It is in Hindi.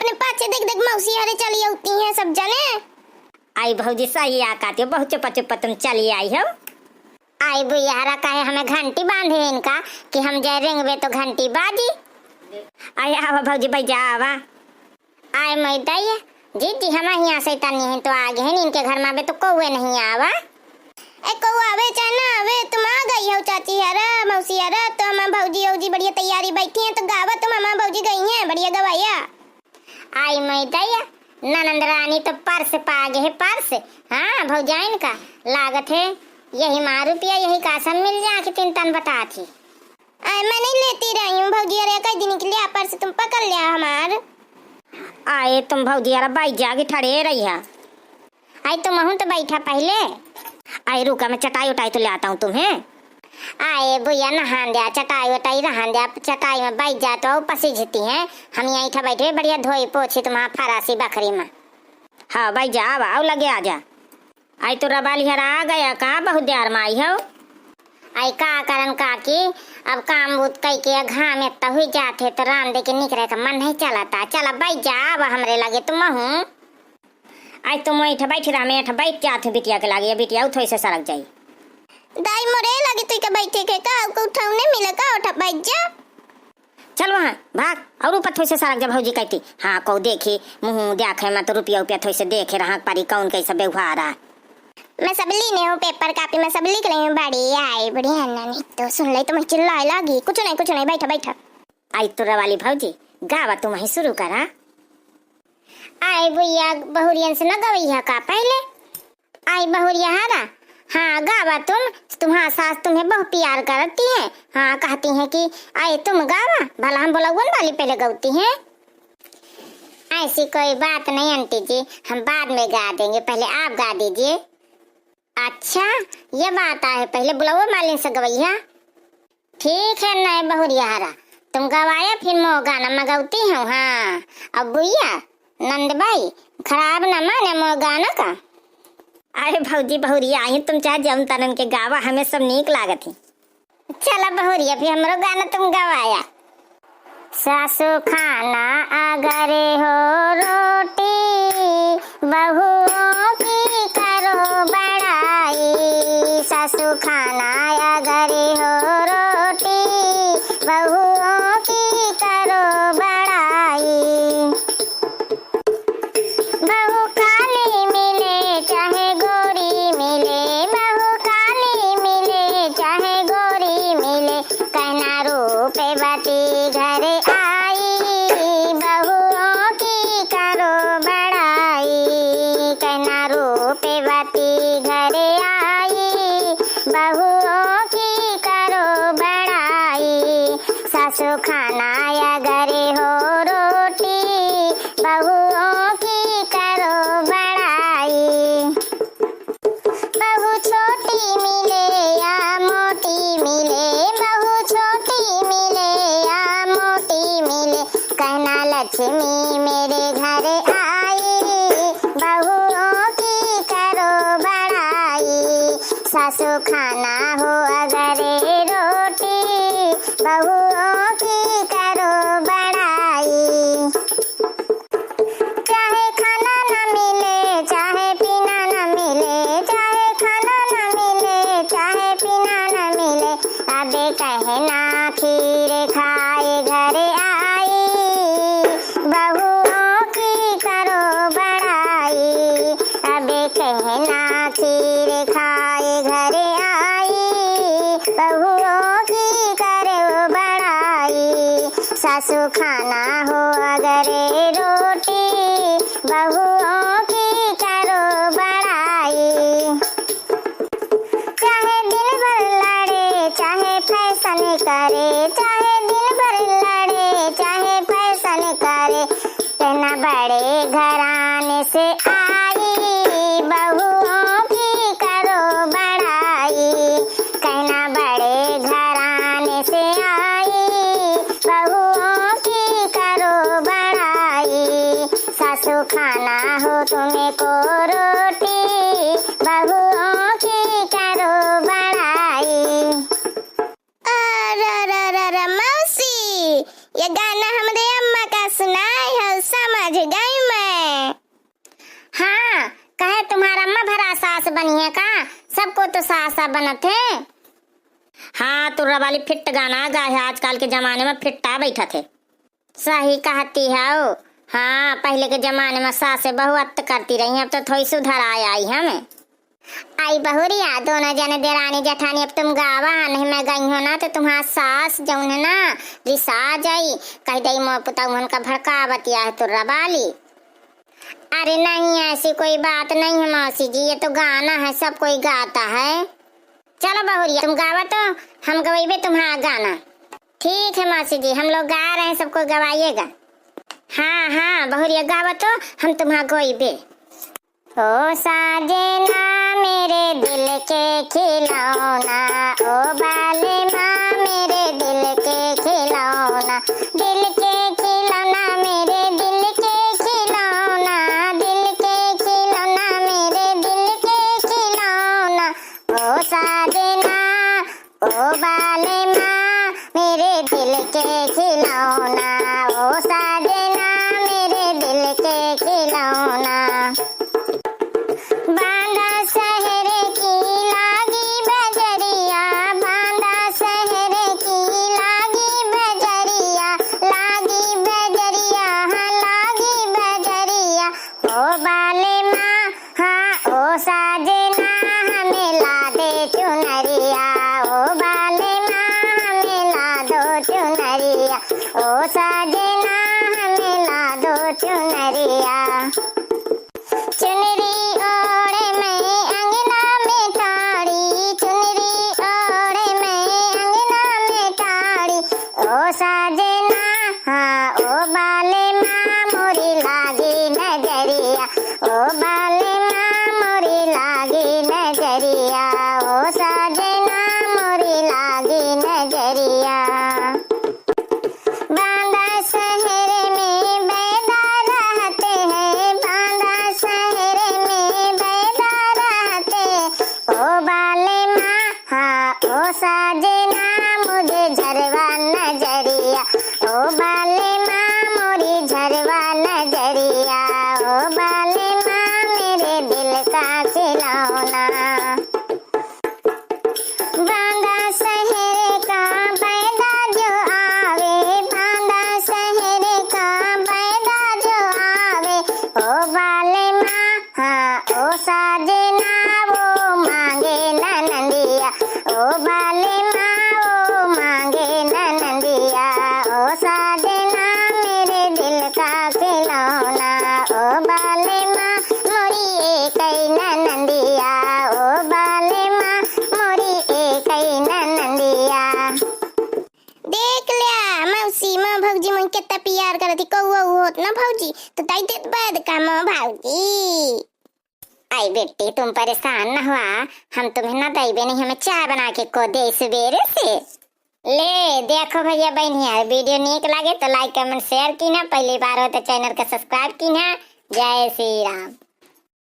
अपने पाछे देख देख मौसी हरे चली होती हैं सब जने। आई भौजी सही आकाती बहुत चुप चुप तुम चली आई हो। आई भैया कहे हमें घंटी बांधे इनका कि हम जाए रेंगवे तो घंटी बाजी। आई आवा भौजी भाई जा आवा। आए मैं दैया जी हम यहाँ से तनी है तो आगे हैं इनके घर में आवे तो कौवे नहीं आवा। ए कौवा आवे चाहे ना आवे तुम आ गई हो चाची हरा मौसी हरा तो हम भौजी औजी बढ़िया तैयारी बैठी हैं तो गावा तुम हम भौजी गई हैं बढ़िया गवाया। आई मैं दैया ननंद रानी तो पर्स पागे है पर्स। हाँ भौजाइन का लागत है यही मार रुपया यही कासम मिल जा कि 3 टन बता थी। मैं नहीं लेती रही हूँ भौजी अरे कई दिन के लिए पर्स तुम पकड़ लिया हमार। आए तुम भौजी यार बाई जाके ठड़े रही है। आई तुम हूँ तो बैठा पहले। आई रुका मैं चटाई उटाई तो ले आता हूँ तुम्हें। आए भैया नहान दिया चटाई वटाई रहान दिया चटाई में बैठ जा तो पसीजती हैं हम यहाँ इठा बैठे बढ़िया धोई पोछी तुम्हारा फरासी बकरी में। हाँ भाई जा आओ लगे आ जा। आई तो रबाली हरा आ गया कहाँ बहुत देर में आई हो। आई का करन काकी अब काम बूत कई के घाम इतना हुई जाते तो राम दे के निकले का मन नहीं चलाता चला बैठ जा अब हमरे लगे तुम हूँ। आई तुम इठा बैठ रहा मैं इठा बैठ जाती बिटिया के लगे बिटिया उठो से सड़क जाई। दाई मोरे लगे तू के बैठे के का उठाने मिले का उठा बैठ जा। चल वहाँ भाग और ऊपर थोड़ी से सड़क जा भौजी कहती हाँ कौ देखी मुँह देखे मैं तो रुपया उपया थोड़ी से देखे रहा पारी कौन कैसा व्यवहार रहा। मैं सब लीने हूँ पेपर कापी में सब लिख रही हूँ बड़ी आई बढ़िया नहीं तो सुन ले तो मैं चिल्लाए लगी कुछ नहीं बैठा बैठा। आई तो वाली भौजी गावा तुम ही शुरू करा। आई भैया बहुरियन से न गवैया का पहले। आई बहुरिया हारा हाँ गावा तुम्हारा सास तुम्हें बहुत प्यार करती है। हाँ कहती हैं कि आए तुम गावा भला हम बोलगुन वाली पहले गौती हैं। ऐसी कोई बात नहीं आंटी जी हम बाद में गा देंगे पहले आप गा दीजिए। अच्छा ये बात है पहले बुलाओ मालिन से गवैया। ठीक है नए बहुरिया हारा तुम गवाया फिर मो गाना मैं गौती हूँ। हाँ अब भैया नंद भाई खराब न माने मो गाना का। अरे भौजी बहुरिया आई तुम चाहे जम तरन के गावा हमें सब नीक लागत ही। चला बहुरिया फिर हमरो गाना तुम गवाया। सासू खाना अगरे हो रोटी बहुओं की करो बड़ाई। सासू खाना अगरे हो रोटी बहुओं की करो बड़ाई। बहू काली मिले चाहे गोरी मिले बहू काली मिले चाहे गोरी मिले कहना रूपे बती घरे आई बहुओं की करो बड़ाई। कहना रूपे बती घरे आई बहुओं की करो बड़ाई। सासू खाना या घरे हो रोटी बहुओं की करो बड़ाई। बहू छोटी मिले या मोटी मिले बहू छोटी मिले या मोटी मिले कहना लक्ष्मी मेरे घर आई बहुओं की करो बड़ाई। सासू खाना हो अगरे रोटी बहुओं की करो बड़ाई। चाहे खाना न मिले चाहे पीना न मिले चाहे खाना न मिले चाहे पीना न मिले अबे कहना खीर खाए घरे आई बहुओं की करो बड़ाई। अबे कहना खीर खाए घरे आई बहुओं की करो बड़ाई। सासू खाना हो अगरे रोटी बहुओं की करो बड़ाई। चाहे दिन भर लड़े चाहे फैशन करे चाहे दिन भर लड़े चाहे फैशन करे कहना बड़े घराने से आई बहुओं की करो बड़ाई। कहना बड़े घराने से आई बहुओं की करो बड़ाई। सासू खाना हो तुम्हें को रोटी बहुओं की करो बड़ाई। मौसी ये गाना हमरे अम्मा का सुनाई है समझ बनी है का? सबको तो सासा बनत है। हाँ तुर्रा वाली फिट गाना गा है, आजकल के जमाने में फिट्टा बैठा थे। सही कहती है ओ। हाँ पहले के जमाने में सासे बहु अत्त करती रही, अब तो थोड़ी सुधर आई हमें। आई बहुरिया दोनों जने देरानी जेठानी, अब तुम गावा नहीं मैं गई हो ना तो तुम्हारा सास जौन है ना रिसा जाई, कह दई मोर पुता उनका भड़कावतिया है तुर्रा वाली। अरे नहीं ऐसी कोई बात नहीं है मौसी जी, ये तो गाना है, सब कोई गाता है। चलो बहुरिया तुम गावा तो हम गवाइबे तुम्हारा गाना। ठीक है मौसी जी, हम लोग गा रहे हैं, सबको गवाइएगा। हाँ हाँ बहुरिया गावा तो हम तुम्हारा गवाइबे। ओ साजना मेरे दिल के खिलौना, ओ बाले माँ मेरे दिल के खिलौना, दिल के खिलौना मेरे दिल के खिलौना, दिल के खिलौना मेरे दिल के खिलौना। ओ साजना ओ बाले माँ मेरे दिल के खिलौना, ओ साजना मेरे दिल के खिलौना। बांदा शहर की लागी बजरिया, बांदा शहर की लागी बजरिया, लागी बजरिया हाँ लागी बजरिया। ओ बाले माँ हाँ ओ साजना हमें ला दे चुनरिया, ओ बाले माँ हमें ला दो चुनरिया, ओ साजना हमें ला दो चुनरिया। चुनरी ओढ़े मैं अंगना में ठाड़ी, चुनरी ओढ़े मैं अंगना में ठाड़ी। ओ साजना हाँ ओ बाले माँ मोरी लागी नजरिया, ओ बाले माँ मोरी लागी नजरिया, ओ साजना मोरी लागी नजरिया। बांदा शहर में बैदा रहते हैं, बांदा शहर में बैदा रहते, ओ बाले माँ हाँ ओ साजना मुझे झरवा नजरिया, ओ बाले माँ मोरी झरवा नजरिया, ओ बाले माँ मेरे दिल का खिलौना। बांदा शहर का बैदा जो आवे, बांदा शहर का बैदा जो आवे, ओ बाले माँ हाँ ओ साजना वो मांगे ननंदिया, ओ बाले माँ वो मांगे ननंदिया, ओ साजना मेरे दिल का खिलौना, ओ बाले माँ मोरी एक ननंदिया, ओ बाले माँ मोरी एक ननंदिया। देख लिया मौसी माँ भौजी मन कितना प्यार करती, कौआ होत ना भौजी तो ताई देत बाद का माँ भौजी। आई बेटी तुम परेशान न हुआ, हम तुम्हें ना दैबे नहीं, हमें चाय बना के को दे सवेरे से। ले देखो भैया बहनिया, वीडियो नीक लगे तो लाइक कमेंट शेयर की ना, पहली बार हो तो चैनल का सब्सक्राइब की ना। जय श्री राम।